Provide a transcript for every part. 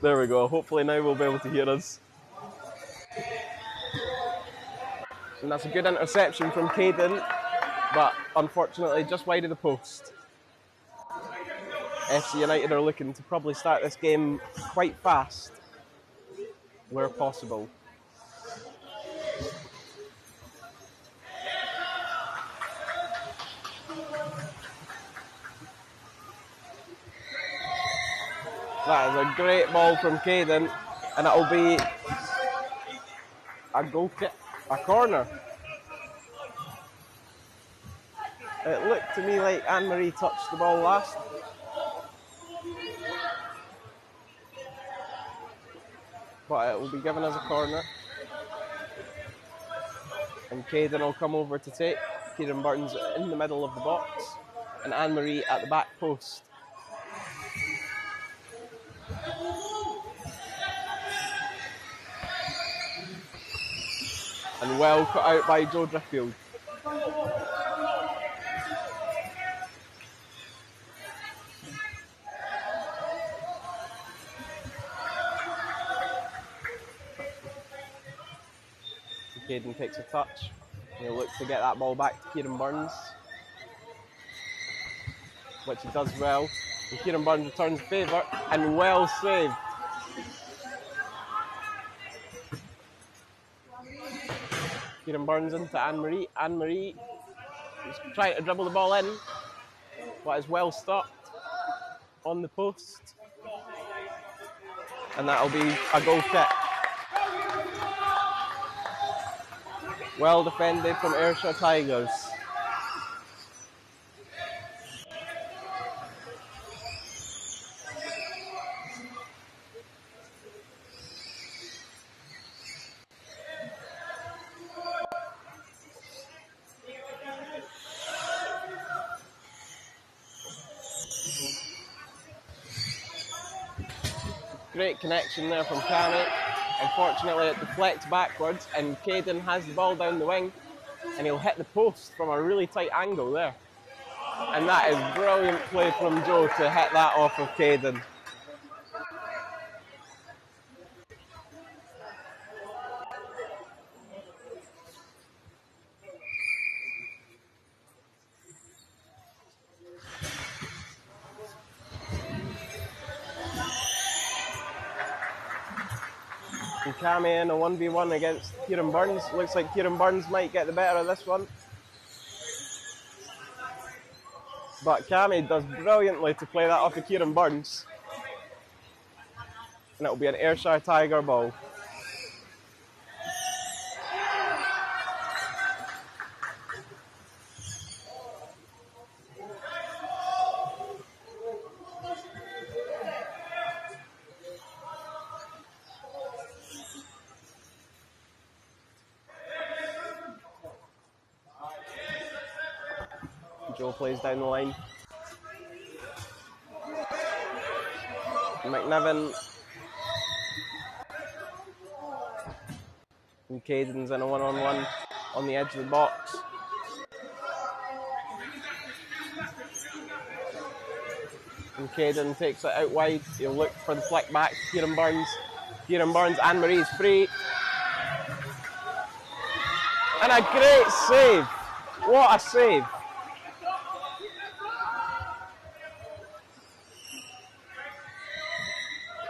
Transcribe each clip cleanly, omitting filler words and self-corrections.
There we go. Hopefully now we'll be able to hear us. And that's a good interception from Caden, but unfortunately just wide of the post. FC United are looking to probably start this game quite fast, where possible. That is a great ball from Caden, and it'll be a goal kick, a corner. It looked to me like Anne-Marie touched the ball last. But it will be given as a corner. And Caden will come over to take. Kieran Burns in the middle of the box. And Anne-Marie at the back post. And well cut out by Joe Driffield. Caden takes a touch. He'll look to get that ball back to Kieran Burns, which he does well. And Kieran Burns returns the favour, and well saved. Kieran Burns into Anne-Marie. Anne-Marie is trying to dribble the ball in, but is well stopped on the post. And that'll be a goal kick. Well defended from Ayrshire Tigers. Great connection there from Cammy. Unfortunately, it deflects backwards, and Caden has the ball down the wing, and he'll hit the post from a really tight angle there. And that is brilliant play from Joe to hit that off of Caden. And Cammy in a 1v1 against Kieran Burns. Looks like Kieran Burns might get the better of this one. But Cammy does brilliantly to play that off of Kieran Burns. And it'll be an Ayrshire Tiger ball. Joe plays down the line. McNiven. And Caden's in a one-on-one on the edge of the box. And Caden takes it out wide. He'll look for the flick back to Kieran Burns. Kieran Burns, Anne-Marie's free. And a great save. What a save.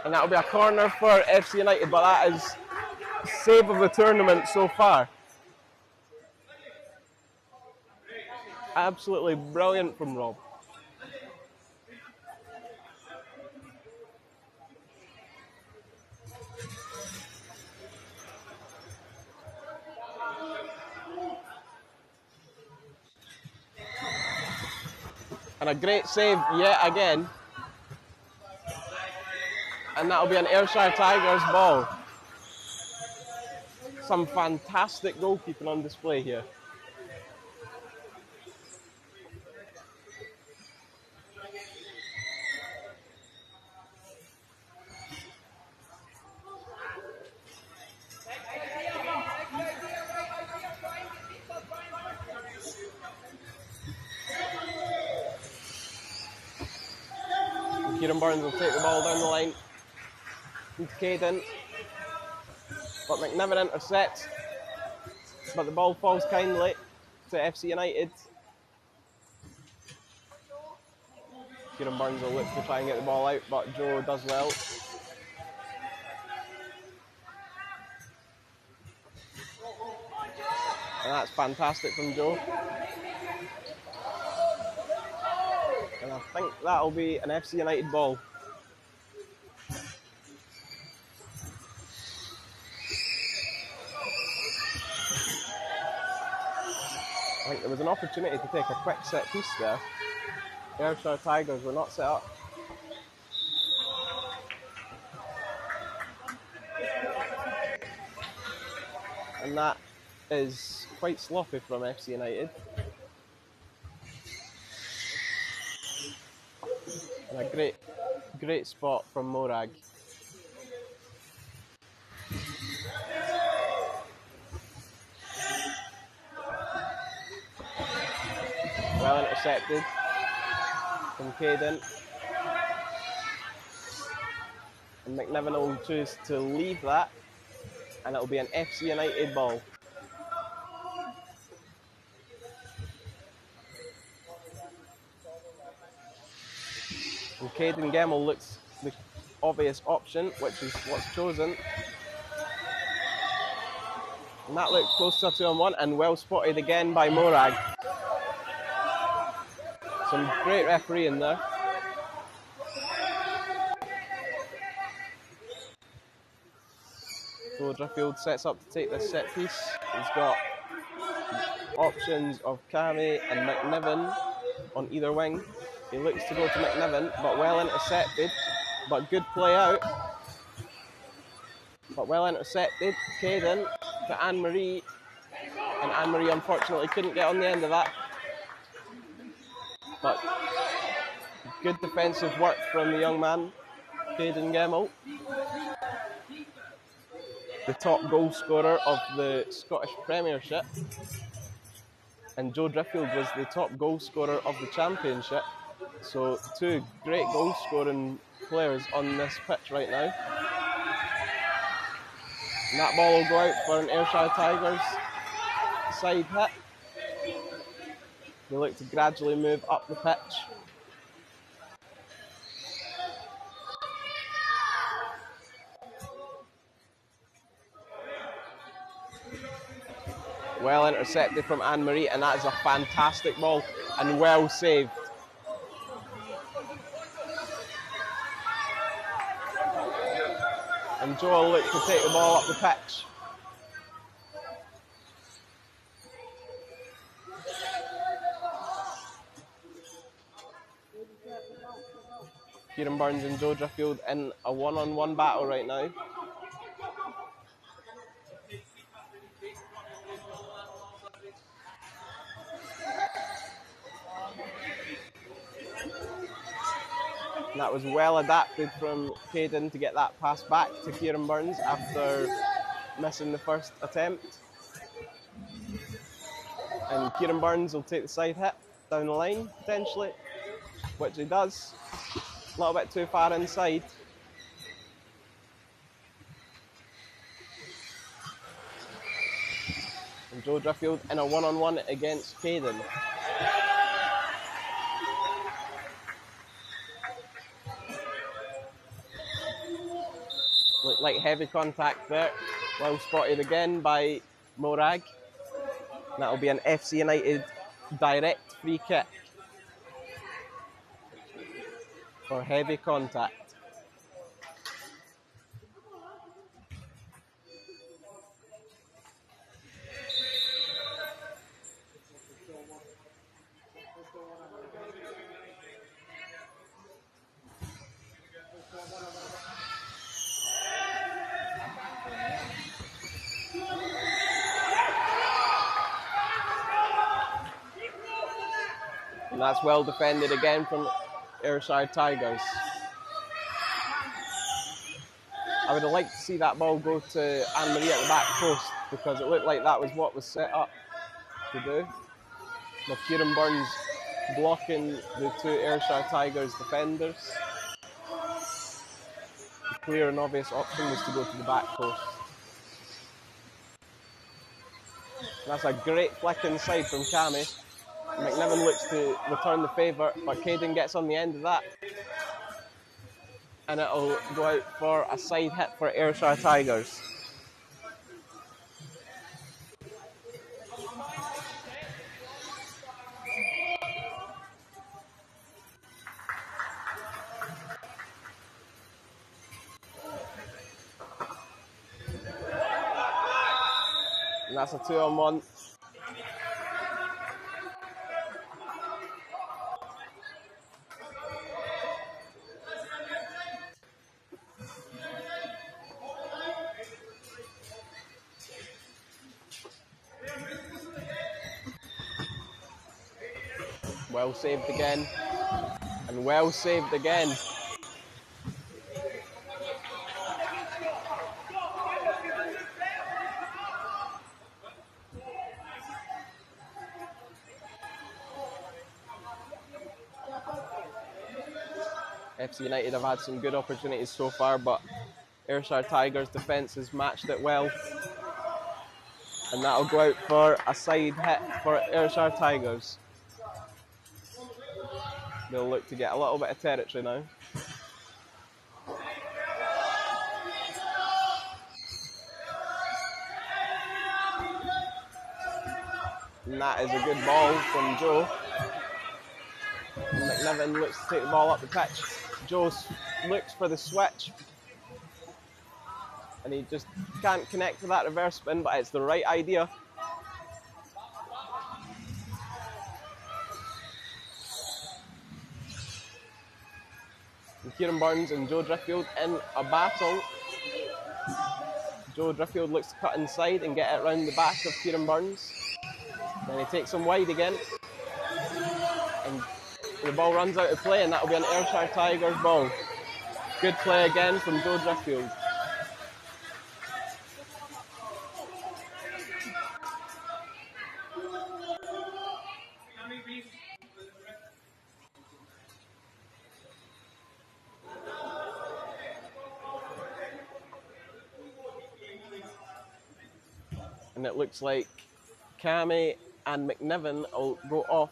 And that'll be a corner for FC United, but that is save of the tournament so far. Absolutely brilliant from Rob. And a great save yet again. And that'll be an Ayrshire Tigers ball. Some fantastic goalkeeping on display here. Kieran Burns will take the ball down the line. into Caden, but McNiven intercepts, but the ball falls kindly to FC United. Kieran Burns will look to try and get the ball out, but Joe does well. And that's fantastic from Joe. And I think that'll be an FC United ball. I think there was an opportunity to take a quick set piece there. The Ayrshire Tigers were not set up. And that is quite sloppy from FC United. And a great spot from Morag. Well intercepted from Caden. And McNiven will choose to leave that, and it'll be an FC United ball. And Caden Gemmell looks the obvious option, which is what's chosen. And that looked close to a 2-on-1 and well spotted again by Morag. Some great refereeing there. So Driffield sets up to take this set piece. He's got options of Cammy and McNiven on either wing. He looks to go to McNiven, but well intercepted. But good play out. But well intercepted. Caden to Anne-Marie. And Anne-Marie unfortunately couldn't get on the end of that. But good defensive work from the young man, Caden Gemmell. The top goal scorer of the Scottish Premiership. And Joe Driffield was the top goal scorer of the Championship. So two great goal scoring players on this pitch right now. And that ball will go out for an Ayrshire Tigers side hit. They look to gradually move up the pitch. Well intercepted from Anne-Marie, and that is a fantastic ball and well saved. And Joe will look to take the ball up the pitch. Kieran Burns and Joe Driffield in a one-on-one battle right now. And that was well adapted from Caden to get that pass back to Kieran Burns after missing the first attempt. And Kieran Burns will take the side hit down the line, potentially, which he does. A little bit too far inside. And Joe Driffield in a one-on-one against Caden. Looked like heavy contact there. Well spotted again by Morag. And that'll be an FC United direct free kick for heavy contact. And that's well defended again from Ayrshire Tigers. I would have liked to see that ball go to Anne-Marie at the back post, because it looked like that was what was set up to do. With Kieran Burns blocking the two Ayrshire Tigers defenders. He clear and obvious option was to go to the back post. And that's a great flick inside from Cammy. McNiven looks to return the favour, but Caden gets on the end of that. And it'll go out for a side hit for Ayrshire Tigers. And that's a 2-on-1. Well saved again, and well saved again. FC United have had some good opportunities so far, but Ayrshire Tigers' defence has matched it well. And that'll go out for a side hit for Ayrshire Tigers. They'll look to get a little bit of territory now. And that is a good ball from Joe. And McNiven looks to take the ball up the pitch. Joe looks for the switch. And he just can't connect to that reverse spin, but it's the right idea. And Kieran Burns and Joe Driffield in a battle. Joe Driffield looks to cut inside and get it round the back of Kieran Burns. Then he takes him wide again. And the ball runs out of play, and that'll be an Ayrshire Tigers ball. Good play again from Joe Driffield. And it looks like Cammy and McNiven will go off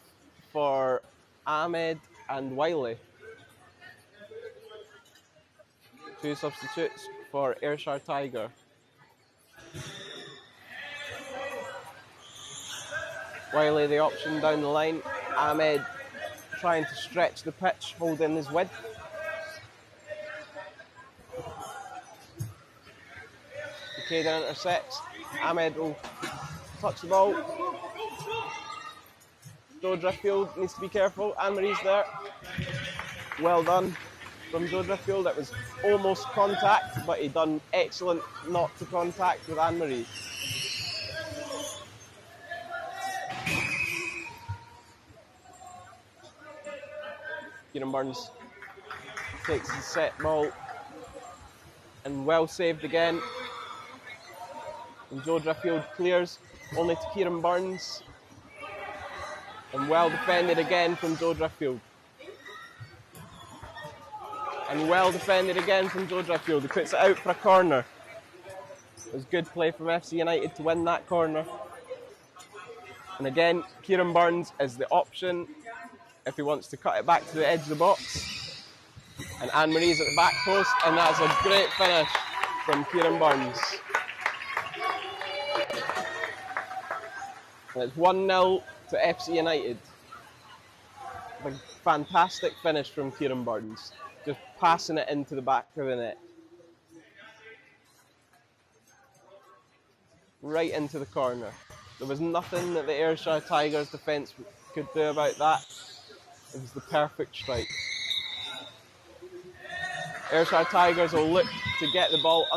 for Ahmed and Wiley. Two substitutes for Ayrshire Tiger. Wiley the option down the line. Ahmed trying to stretch the pitch, holding his width. Caden intercepts. Ahmed will touch the ball. Joe Driffield needs to be careful. Anne-Marie's there. Well done from Joe Driffield. It was almost contact, but he done excellent not to contact with Anne-Marie. Kieran Burns takes the set ball and well saved again. And Joe Driffield clears only to Kieran Burns. And well defended again from Joe Driffield. And well defended again from Joe Driffield. He puts it out for a corner. It was good play from FC United to win that corner. And again, Kieran Burns is the option if he wants to cut it back to the edge of the box. And Anne-Marie's at the back post, and that's a great finish from Kieran Burns. And it's 1-0 to FC United. A fantastic finish from Kieran Burns, just passing it into the back of the net. Right into the corner. There was nothing that the Ayrshire Tigers defence could do about that. It was the perfect strike. Ayrshire Tigers will look to get the ball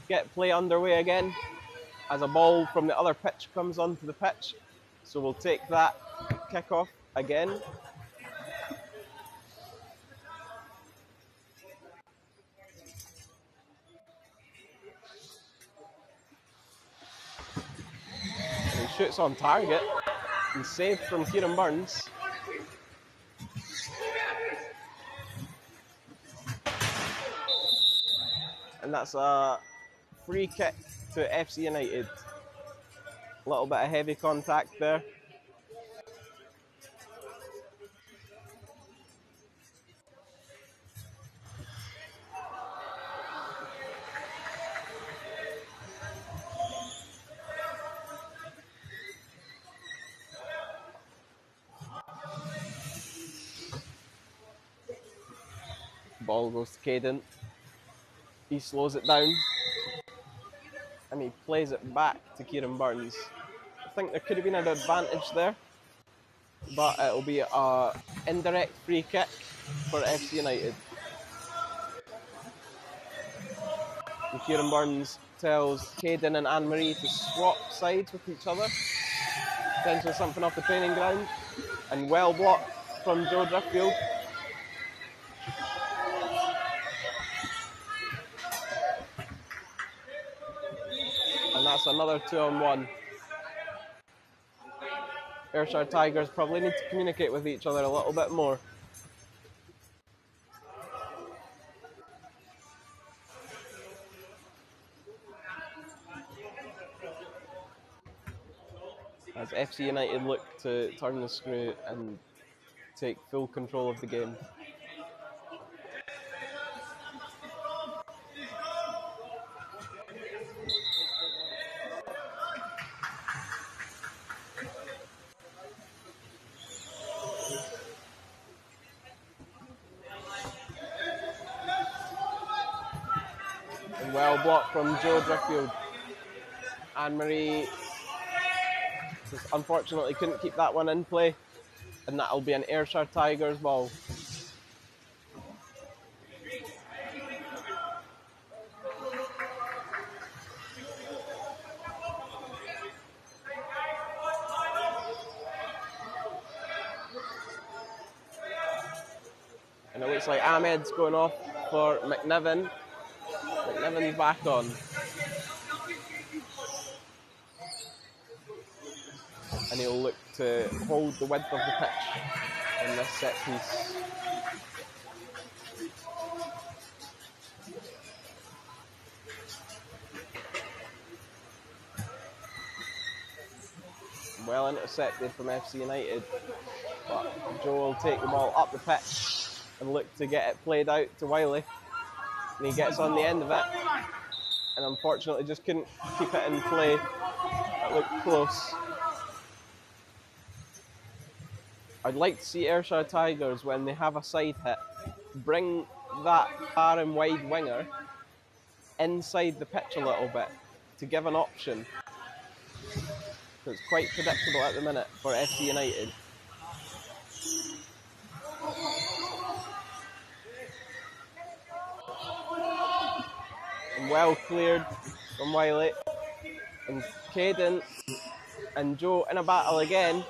get play underway again as a ball from the other pitch comes onto the pitch. So we'll take that kick-off again. And he shoots on target and saved from Kieran Burns. And that's a free kick to FC United. A little bit of heavy contact there. Ball goes to Caden. He slows it down and he plays it back to Kieran Burns. I think there could have been an advantage there, but it'll be an indirect free kick for FC United. And Kieran Burns tells Caden and Anne-Marie to swap sides with each other. Potentially something off the training ground. And well blocked from Joe Driffield. And that's another 2-on-1. Ayrshire Tigers probably need to communicate with each other a little bit more. As FC United look to turn the screw and take full control of the game. And well blocked from Joe Driffield. Anne-Marie just unfortunately couldn't keep that one in play, and that'll be an Ayrshire Tigers ball. And it looks like Ahmed's going off for McNiven. McNiven's back on. And he'll look to hold the width of the pitch in this set piece. Well intercepted from FC United, but Joe will take the ball up the pitch and look to get it played out to Wiley. And he gets on the end of it, and unfortunately just couldn't keep it in play. It looked close. I'd like to see Ayrshire Tigers, when they have a side hit, bring that far and wide winger inside the pitch a little bit to give an option. So it's quite predictable at the minute for FC United. And well cleared from Wiley. And Caden and Joe in a battle again.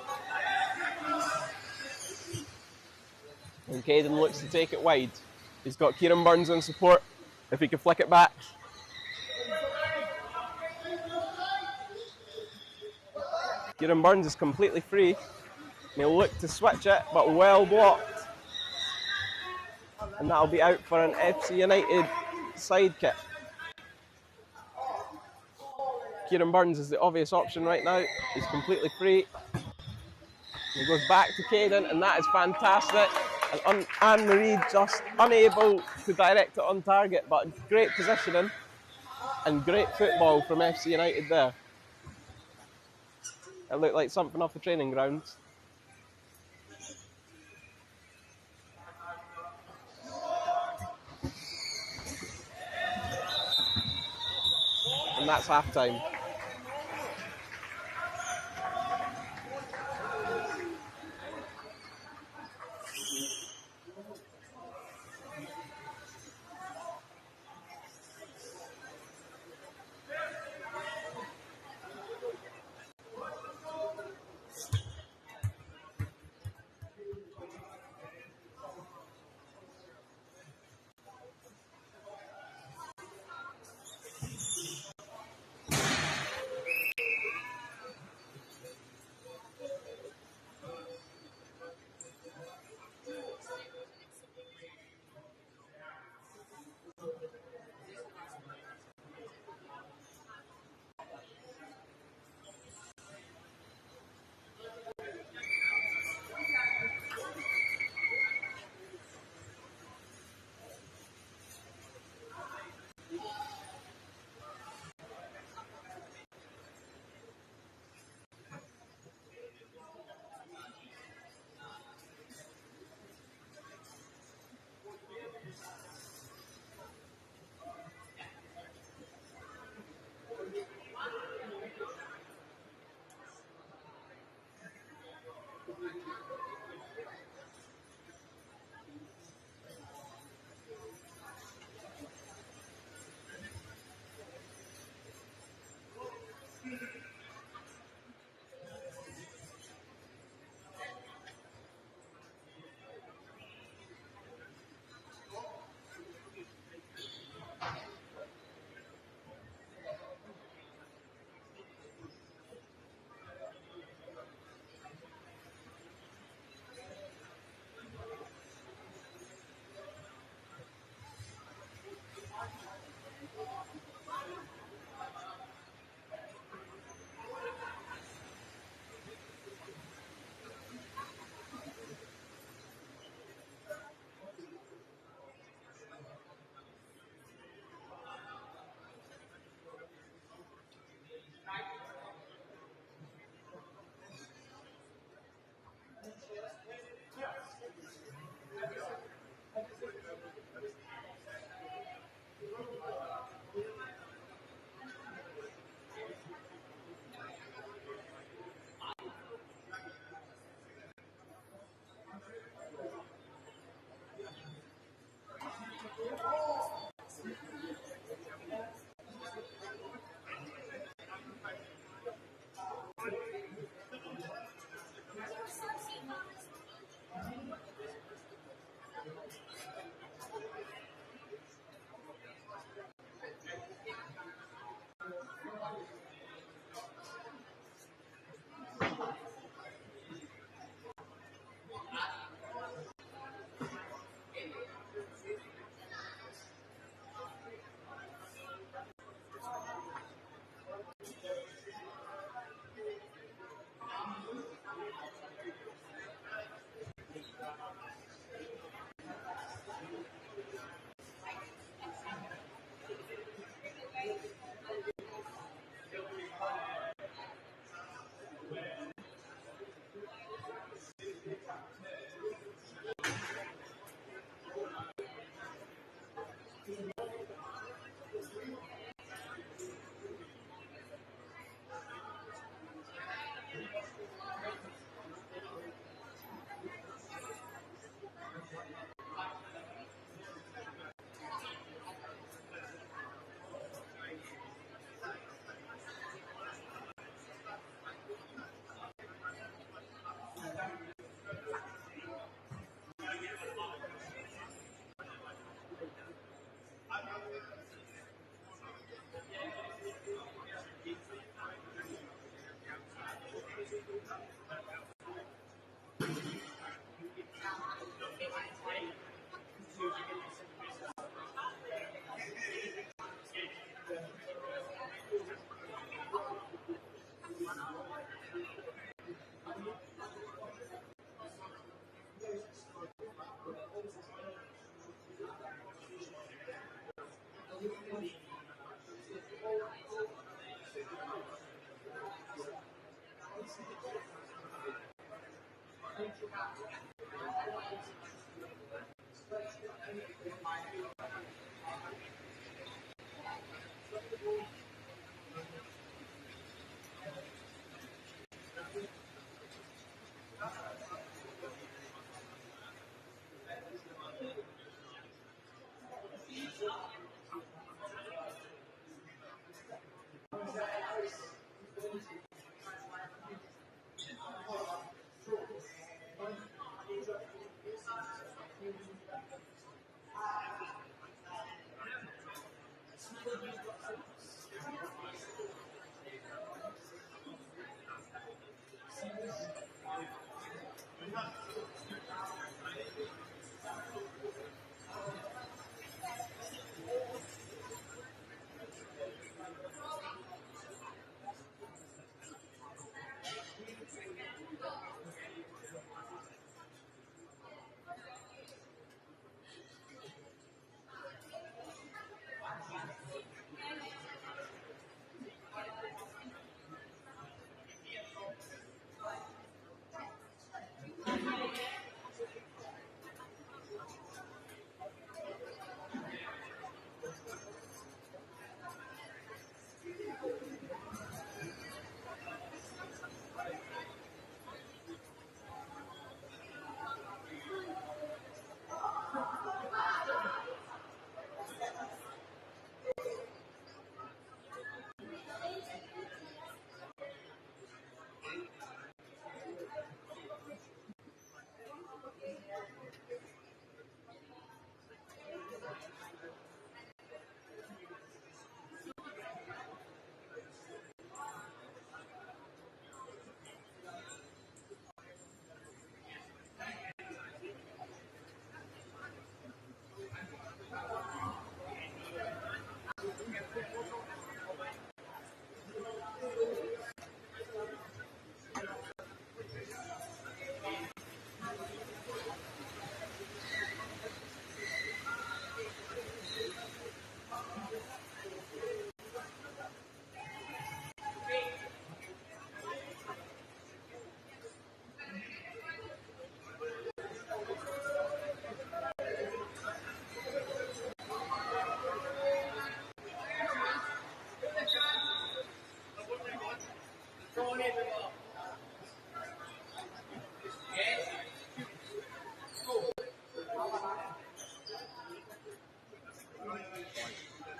And Caden looks to take it wide. He's got Kieran Burns in support. If he can flick it back. Kieran Burns is completely free. And he'll look to switch it, but well blocked. And that'll be out for an FC United side kick. Kieran Burns is the obvious option right now. He's completely free. He goes back to Caden, and that is fantastic. And Anne-Marie just unable to direct it on target, but great positioning and great football from FC United there. It looked like something off the training grounds. And that's half time.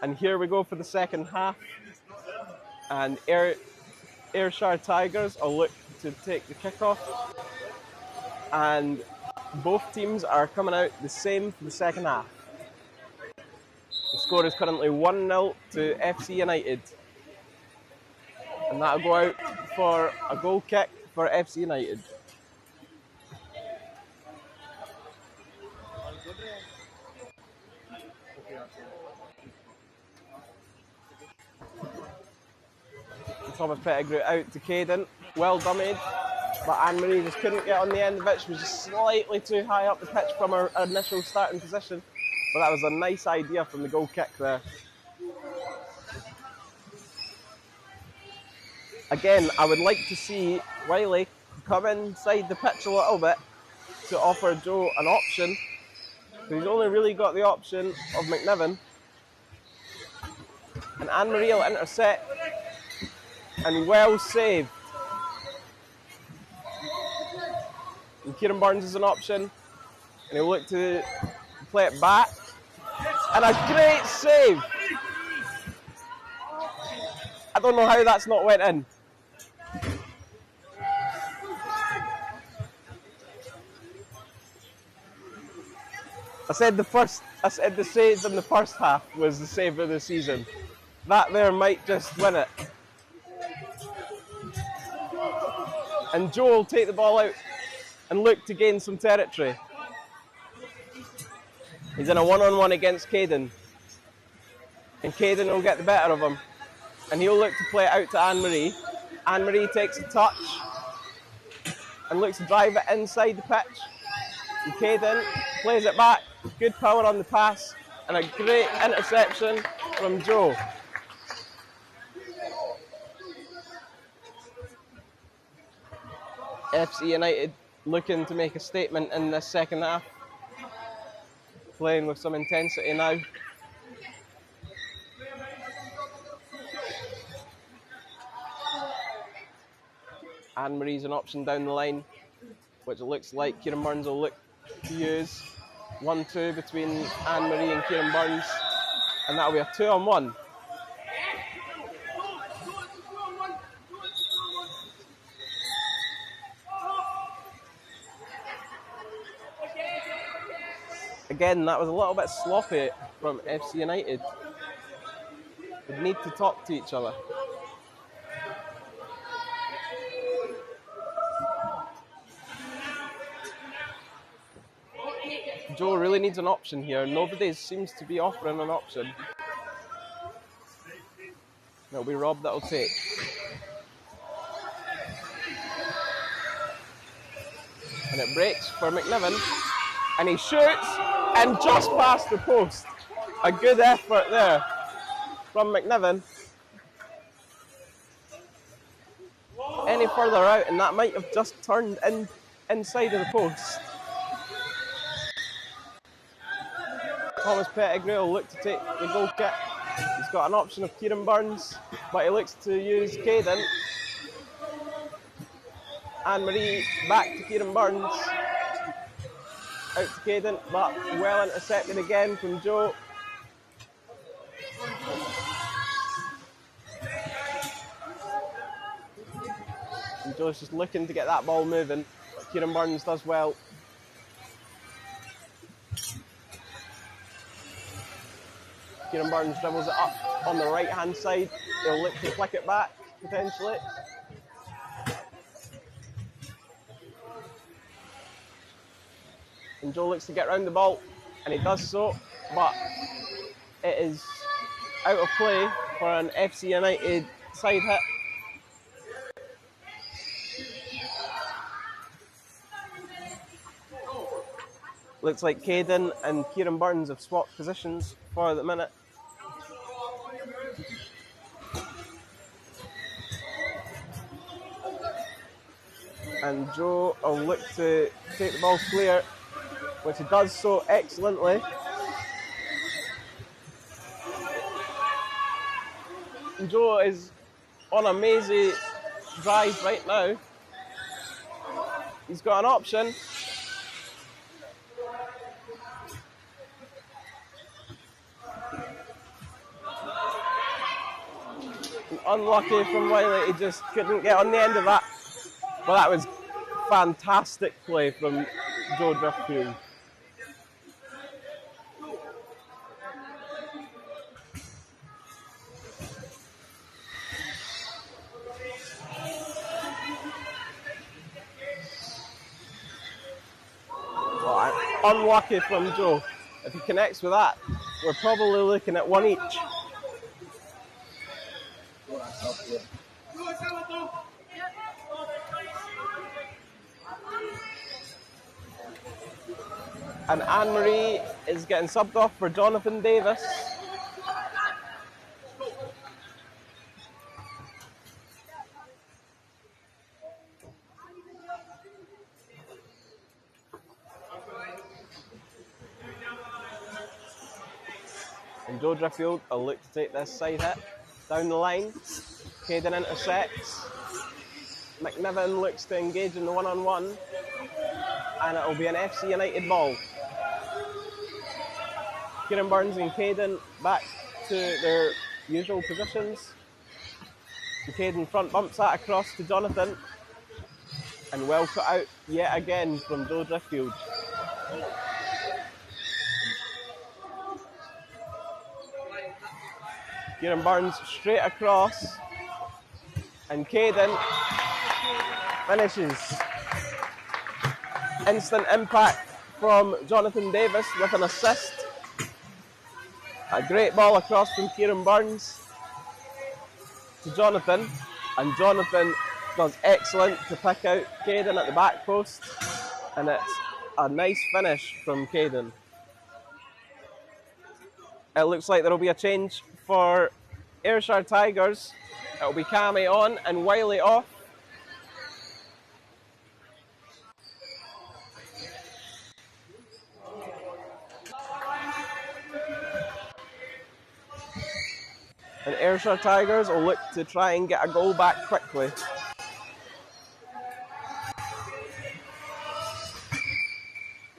And here we go for the second half. And Ayrshire Tigers will look to take the kickoff. And both teams are coming out the same for the second half. The score is currently 1-0 to FC United. And that'll go out for a goal kick for FC United. Thomas Pettigrew out to Caden, well dummied, but Anne-Marie just couldn't get on the end of it. She was just slightly too high up the pitch from her initial starting position, but that was a nice idea from the goal kick there. Again, I would like to see Wiley come inside the pitch a little bit to offer Joe an option. He's only really got the option of McNiven. And Anne-Marie will intercept. And well saved. And Kieran Burns is an option. And he'll look to play it back. And a great save. I don't know how that's not went in. I said the save in the first half was the save of the season. That there might just win it. And Joe will take the ball out and look to gain some territory. He's in a one-on-one against Caden. And Caden will get the better of him. And he'll look to play it out to Anne-Marie. Anne-Marie takes a touch and looks to drive it inside the pitch. And Caden plays it back. Good power on the pass. And a great interception from Joe. FC United looking to make a statement in this second half. Playing with some intensity now. Anne-Marie's an option down the line, which it looks like Kieran Burns will look to use. 1-2 between Anne-Marie and Kieran Burns, and that'll be a 2-on-1. Again, that was a little bit sloppy from FC United. They need to talk to each other. Joe really needs an option here. Nobody seems to be offering an option. It'll be Rob that'll take. And it breaks for McNiven. And he shoots and just past the post. A good effort there from McNiven. Any further out and that might have just turned inside of the post. Thomas Pettigrew will look to take the goal kick. He's got an option of Kieran Burns, but he looks to use Caden. Anne-Marie back to Kieran Burns. Out to Caden, but well intercepted again from Joe. And Joe's just looking to get that ball moving, but Kieran Burns does well. Kieran Burns dribbles it up on the right-hand side. He'll look to flick it back, potentially. And Joe looks to get round the ball, and he does so, but it is out of play for an FC United side hit. Looks like Caden and Kieran Burns have swapped positions for the minute. And Joe will look to take the ball clear, which he does so excellently. And Joe is on a mazy drive right now. He's got an option. Unlucky from Wiley, he just couldn't get on the end of that. But that was fantastic play from Joe Driftfield. Well, unlucky from Joe. If he connects with that, we're probably looking at one each. And Anne-Marie is getting subbed off for Jonathan Davis. And Joe Driftfield will look to take this side hit down the line. Caden intersects. McNiven looks to engage in the one-on-one. And it'll be an FC United ball. Kieran Burns and Caden back to their usual positions. And Caden front bumps that across to Jonathan. And well cut out yet again from Joe Driftfield. Kieran Burns straight across. And Caden finishes. Instant impact from Jonathan Davis with an assist. A great ball across from Kieran Burns to Jonathan, and Jonathan does excellent to pick out Caden at the back post, and it's a nice finish from Caden. It looks like there will be a change for Ayrshire Tigers. It will be Cammy on and Wiley off. And Ayrshire Tigers will look to try and get a goal back quickly.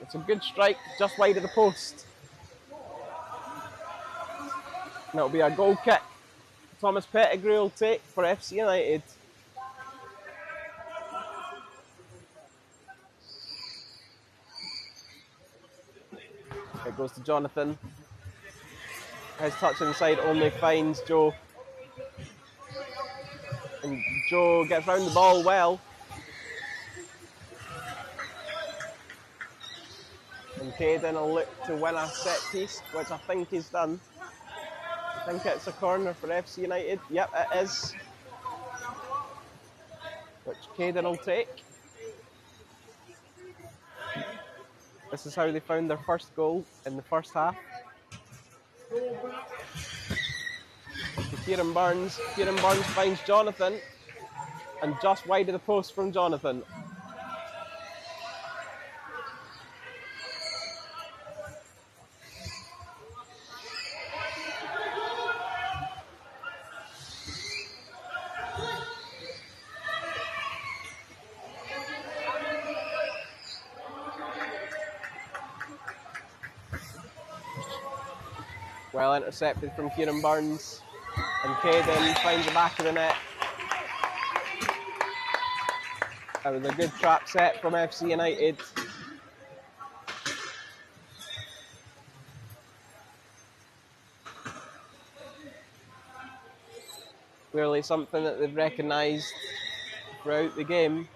It's a good strike just wide of the post. And it'll be a goal kick. Thomas Pettigrew will take for FC United. It goes to Jonathan. His touch inside only finds Joe. And Joe gets round the ball well. And Caden will look to win a set piece, which I think he's done. I think it's a corner for FC United. Yep, it is. Which Caden will take. This is how they found their first goal in the first half. To Kieran Burns. Kieran Burns finds Jonathan. And just wide of the post from Jonathan. Well intercepted from Kieran Burns. And Caden finds the back of the net. That was a good trap set from FC United. Clearly something that they've recognised throughout the game.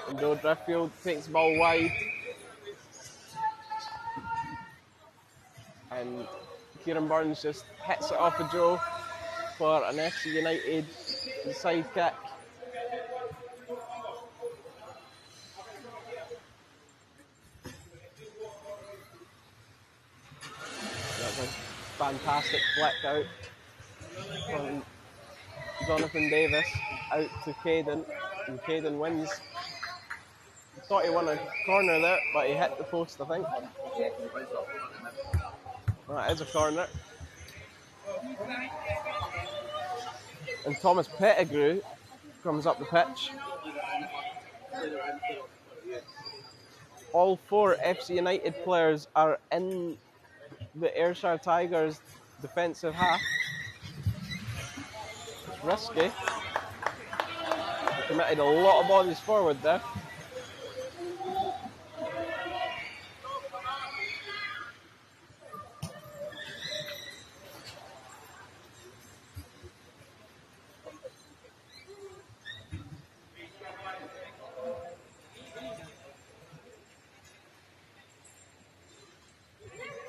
And Joe Driffield takes the ball wide. And Kieran Burns just hits it off of Joe for an FC United side kick. That's a fantastic flick out from Jonathan Davis out to Caden, and Caden wins. Thought he won a corner there, but he hit the post, I think. Well, that is a corner. And Thomas Pettigrew comes up the pitch. All four FC United players are in the Ayrshire Tigers defensive half. It's risky. They committed a lot of bodies forward there.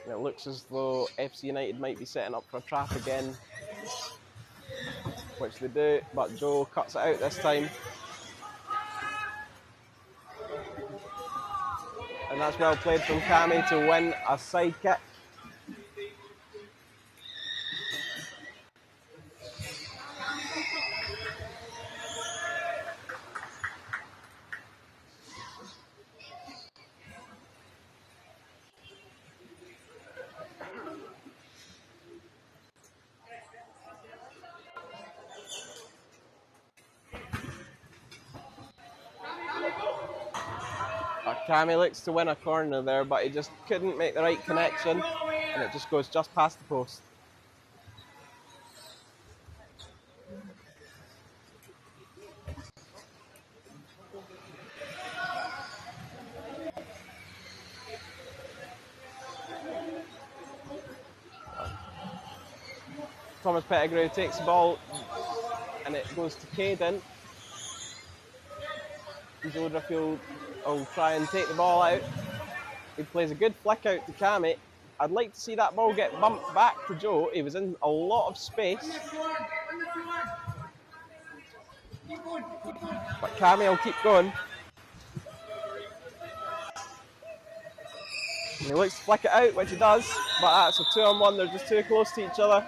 It looks as though FC United might be setting up for a trap again, which they do, but Joe cuts it out this time. And that's well played from Cammy to win a side kick. Cammy looks to win a corner there, but he just couldn't make the right connection, and it just goes just past the post. Thomas Pettigrew takes the ball, and it goes to Caden. Joe Driffield will try and take the ball out. He plays a good flick out to Cammy, I'd like to see that ball get bumped back to Joe. He was in a lot of space. But Cammy will keep going. And he looks to flick it out, which he does, but that's a 2-on-1. They're just too close to each other.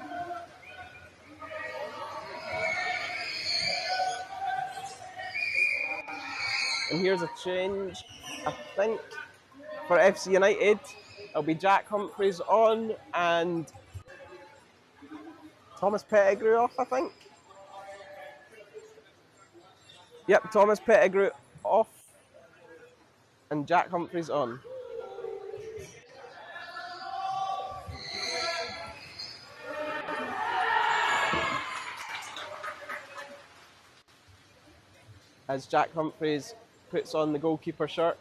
And here's a change, I think, for FC United. It'll be Jack Humphreys on and Thomas Pettigrew off, I think. Yep, Thomas Pettigrew off and Jack Humphreys on. As Jack Humphreys puts on the goalkeeper shirt.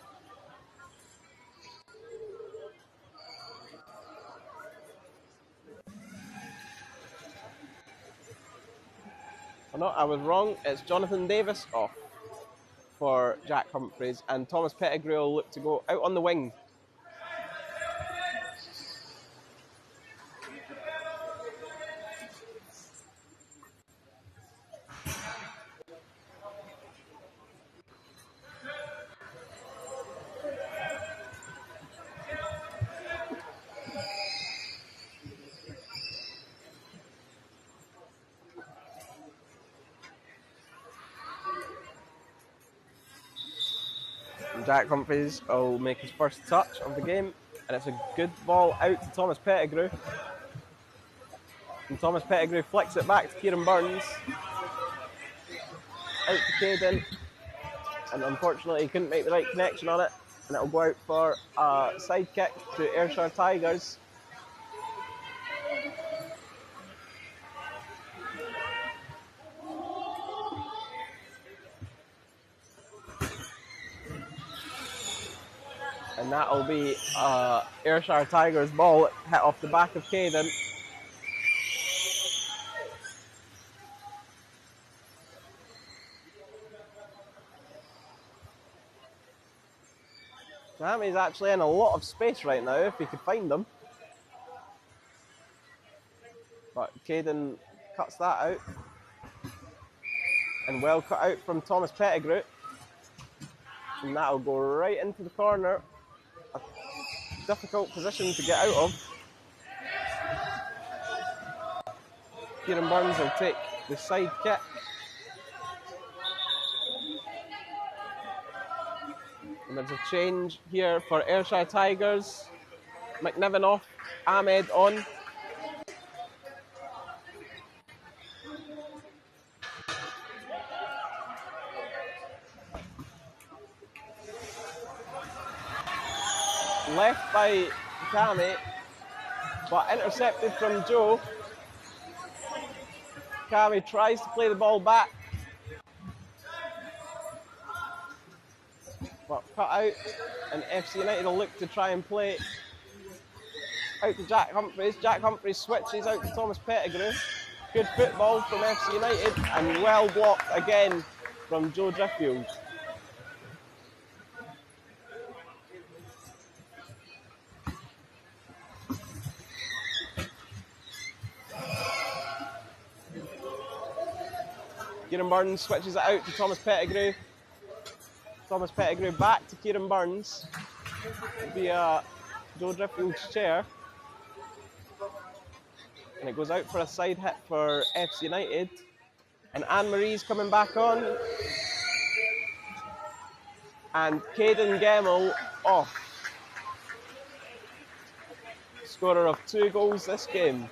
Oh no, I was wrong. It's Jonathan Davis off for Jack Humphreys, and Thomas Pettigrew will look to go out on the wing. Jack Humphreys will make his first touch of the game, and it's a good ball out to Thomas Pettigrew. And Thomas Pettigrew flicks it back to Kieran Burns. Out to Caden, and unfortunately he couldn't make the right connection on it, and it'll go out for a side kick to Ayrshire Tigers. And that'll be Ayrshire Tigers ball hit off the back of Caden. Sammy's actually in a lot of space right now if he could find them. But Caden cuts that out. And well cut out from Thomas Pettigrew. And that'll go right into the corner. A difficult position to get out of. Kieran Burns will take the side kick. And there's a change here for Ayrshire Tigers. McNiven off, Ahmed on. Left by Cammy, but intercepted from Joe. Cammy tries to play the ball back, but cut out, and FC United will look to try and play out to Jack Humphreys. Jack Humphreys switches out to Thomas Pettigrew. Good football from FC United, and well blocked again from Joe Driffield. Kieran Burns switches it out to Thomas Pettigrew. Thomas Pettigrew back to Kieran Burns via Joe Driffield's chair. And it goes out for a side hit for FC United. And Anne-Marie's coming back on. And Caden Gemmell off. Scorer of 2 goals this game.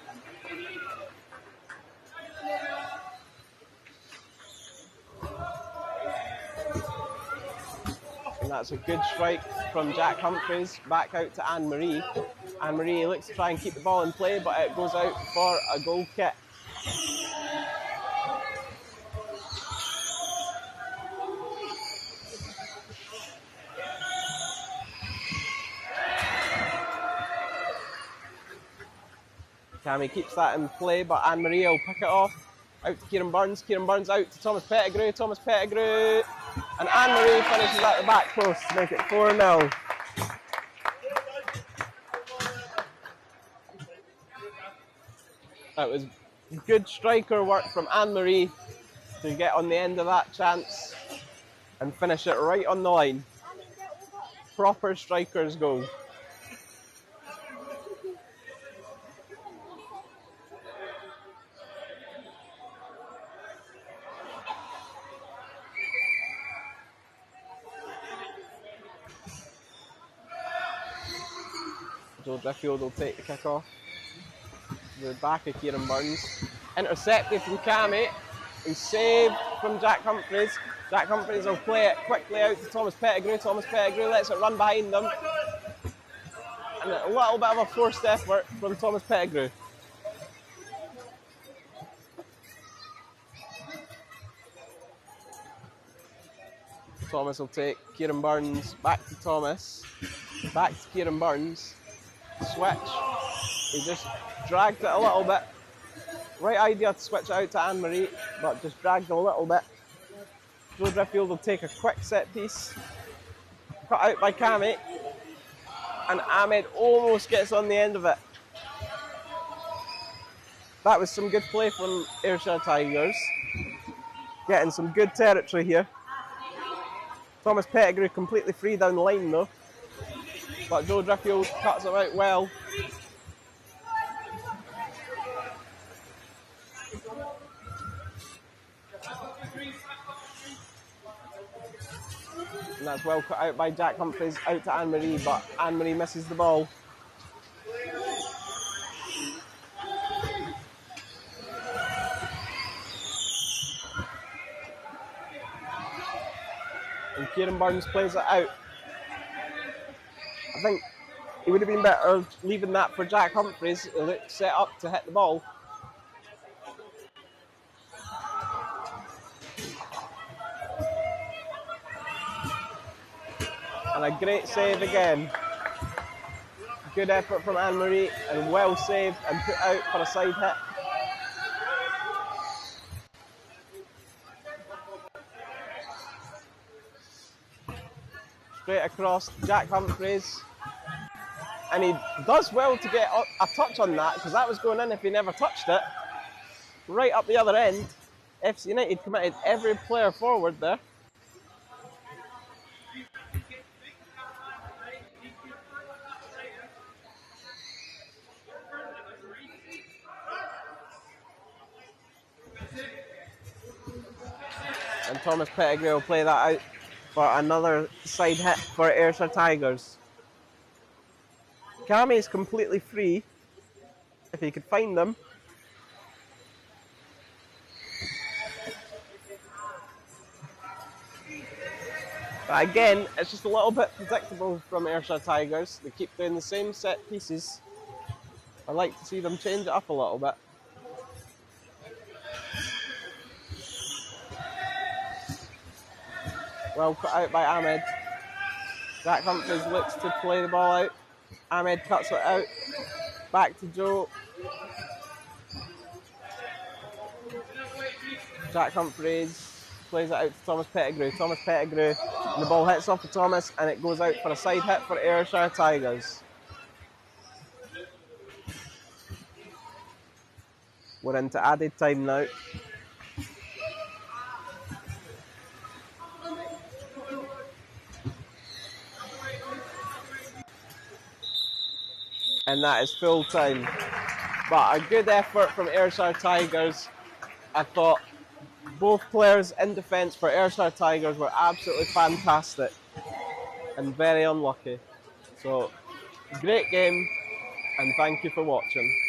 And that's a good strike from Jack Humphreys, back out to Anne-Marie. Anne-Marie looks to try and keep the ball in play, but it goes out for a goal kick. Cammy keeps that in play, but Anne-Marie will pick it off. Out to Kieran Burns. Kieran Burns out to Thomas Pettigrew. Thomas Pettigrew. And Anne-Marie finishes at the back post to make it 4-0. It was good striker work from Anne-Marie to get on the end of that chance and finish it right on the line. Proper striker's goal. Joe Driffield will take the kick off. The back of Kieran Burns. Intercepted from Cammy and saved from Jack Humphreys. Jack Humphreys will play it quickly out to Thomas Pettigrew. Thomas Pettigrew lets it run behind them. And a little bit of a forced effort from Thomas Pettigrew. Thomas will take Kieran Burns back to Thomas. Back to Kieran Burns. Switch. He just dragged it a little bit. Right idea to switch it out to Anne-Marie, but just dragged a little bit. Joe Driffield will take a quick set piece. Cut out by Cammy. And Ahmed almost gets on the end of it. That was some good play from Ayrshire Tigers. Getting some good territory here. Thomas Pettigrew completely free down the line though. But Joe Driffield cuts him out well. And that's well cut out by Jack Humphreys, out to Anne-Marie, but Anne-Marie misses the ball. And Kieran Burns plays it out. I think it would have been better leaving that for Jack Humphreys. He looked set up to hit the ball. And a great save again. Good effort from Anne-Marie and well saved and put out for a side hit. Straight across, Jack Humphreys. And he does well to get a touch on that, because that was going in if he never touched it. Right up the other end. FC United committed every player forward there. And Thomas Pettigrew will play that out for another side hit for Ayrshire Tigers. Cammy is completely free, if he could find them. But again, it's just a little bit predictable from Ayrshire Tigers. They keep doing the same set pieces. I'd like to see them change it up a little bit. Well cut out by Ahmed. Jack Humphreys looks to play the ball out. Ahmed cuts it out. Back to Joe. Jack Humphreys plays it out to Thomas Pettigrew. Thomas Pettigrew, and the ball hits off of Thomas and it goes out for a side hit for Ayrshire Tigers. We're into added time now. And that is full time. But a good effort from Ayrshire Tigers. I thought both players in defence for Ayrshire Tigers were absolutely fantastic and very unlucky. So, great game, and thank you for watching.